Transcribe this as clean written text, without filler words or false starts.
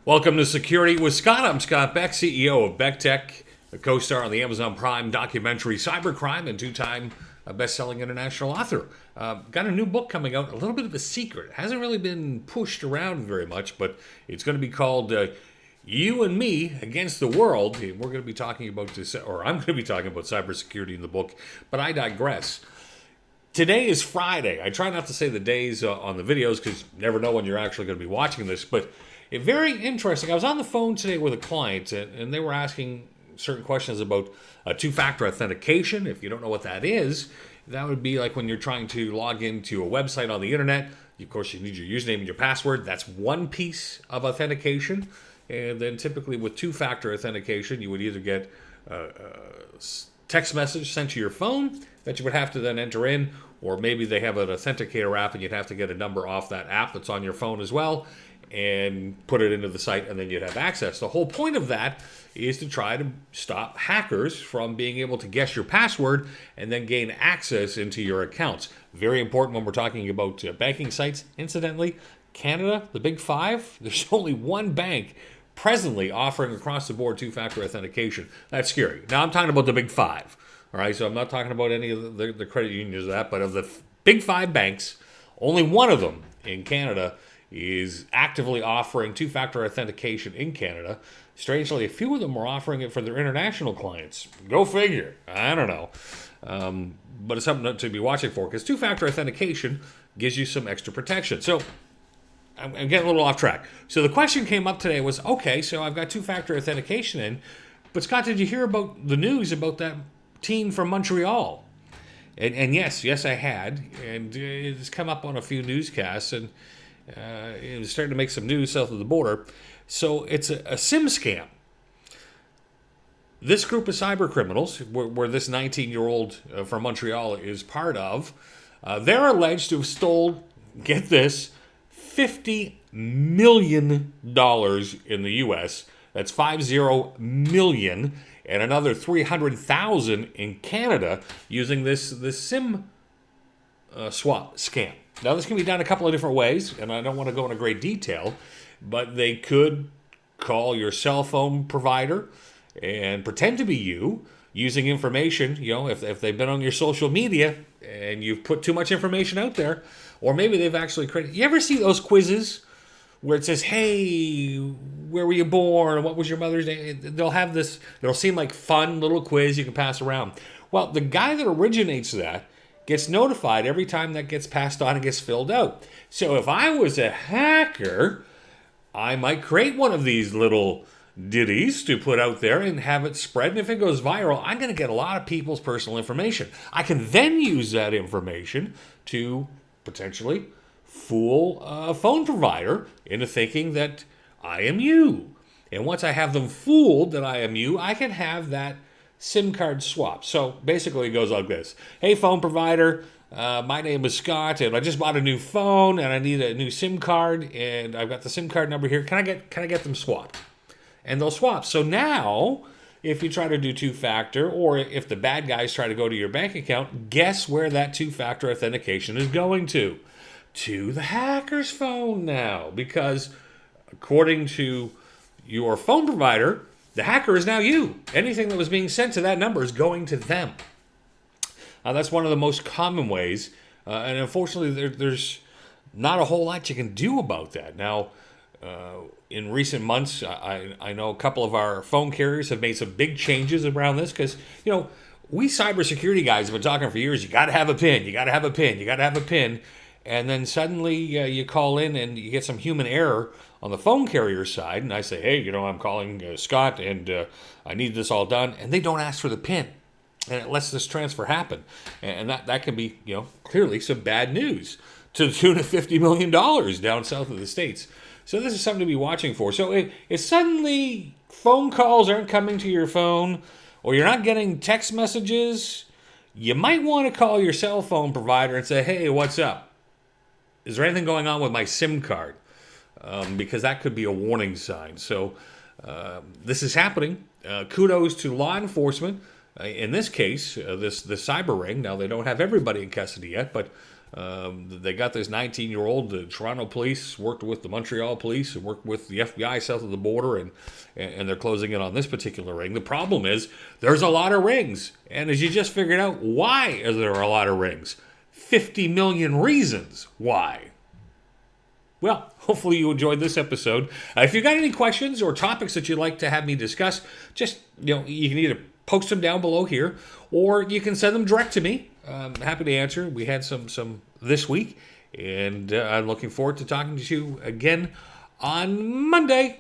Welcome to Security with Scott. I'm Scott Beck, CEO of Beck Tech, a co-star on the Amazon Prime documentary Cybercrime, and two-time best-selling international author. Got a new book coming out, a little bit of a secret. It hasn't really been pushed around very much, but it's going to be called You and Me Against the World. We're going to be talking about this, or I'm going to be talking about cybersecurity in the book, but I digress. Today is Friday. I try not to say the days on the videos because you never know when you're actually going to be watching this, but very interesting. I was on the phone today with a client, and they were asking certain questions about two-factor authentication. If you don't know what that is, that would be like when you're trying to log into a website on the internet. Of course, you need your username and your password. That's one piece of authentication. And then typically with two-factor authentication, you would either get a text message sent to your phone that you would have to then enter in, or maybe they have an authenticator app and you'd have to get a number off that app that's on your phone as well and put it into the site, and then you'd have access. The whole point of that is to try to stop hackers from being able to guess your password and then gain access into your accounts. Very important when we're talking about banking sites. Incidentally, Canada, the Big Five, there's only one bank presently offering across the board two-factor authentication. That's scary. Now I'm talking about the Big Five. All right, so I'm not talking about any of the credit unions of that, but of the Big Five banks, only one of them in Canada is actively offering two-factor authentication in Canada. Strangely, a few of them are offering it for their international clients. Go figure. I don't know. But it's something to be watching for, because two-factor authentication gives you some extra protection. So I'm getting a little off track. So the question came up today was, okay, so I've got two-factor authentication in, but Scott, did you hear about the news about that teen from Montreal? And yes, I had. And it's come up on a few newscasts, and it was starting to make some news south of the border. So it's a SIM scam. This group of cyber criminals, where this 19-year-old from Montreal is part of, they're alleged to have stole, get this, $50 million in the U.S. That's 50 million, and another 300,000 in Canada using this SIM swap scam. Now, this can be done a couple of different ways, and I don't want to go into great detail, but they could call your cell phone provider and pretend to be you using information, if they've been on your social media and you've put too much information out there, or maybe they've actually created. You ever see those quizzes where it says, hey, where were you born? What was your mother's name? They'll have this, it'll seem like fun little quiz you can pass around. Well, the guy that originates that gets notified every time that gets passed on and gets filled out. So if I was a hacker, I might create one of these little ditties to put out there and have it spread. And if it goes viral, I'm going to get a lot of people's personal information. I can then use that information to potentially fool a phone provider into thinking that I am you. And once I have them fooled that I am you, I can have that SIM card swap. So basically it goes like this. Hey, phone provider, my name is Scott, and I just bought a new phone, and I need a new SIM card, and I've got the SIM card number here. Can I get them swapped? And they'll swap. So now, if you try to do two-factor, or if the bad guys try to go to your bank account, guess where that two-factor authentication is going to? To the hacker's phone now, because according to your phone provider, the hacker is now you. Anything that was being sent to that number is going to them. That's one of the most common ways, and unfortunately, there's not a whole lot you can do about that. Now, in recent months, I know a couple of our phone carriers have made some big changes around this, because, we cybersecurity guys have been talking for years, you got to have a PIN, you got to have a PIN, you got to have a PIN. And then suddenly you call in and you get some human error on the phone carrier side. And I say, hey, I'm calling Scott, and I need this all done. And they don't ask for the PIN. And it lets this transfer happen. And that can be, clearly some bad news to the tune of $50 million down south of the States. So this is something to be watching for. So if suddenly phone calls aren't coming to your phone, or you're not getting text messages, you might want to call your cell phone provider and say, hey, what's up? Is there anything going on with my SIM card? Because that could be a warning sign. So this is happening. Kudos to law enforcement. In this case, this cyber ring. Now, they don't have everybody in custody yet, but They got this 19-year-old. The Toronto police worked with the Montreal police and worked with the FBI south of the border, and they're closing in on this particular ring. The problem is there's a lot of rings, and as you just figured out, why is there a lot of rings? 50 million reasons why. Well, hopefully you enjoyed this episode. If you've got any questions or topics that you'd like to have me discuss, just, you can either post them down below here, or you can send them direct to me. I'm happy to answer. We had some this week, and I'm looking forward to talking to you again on Monday.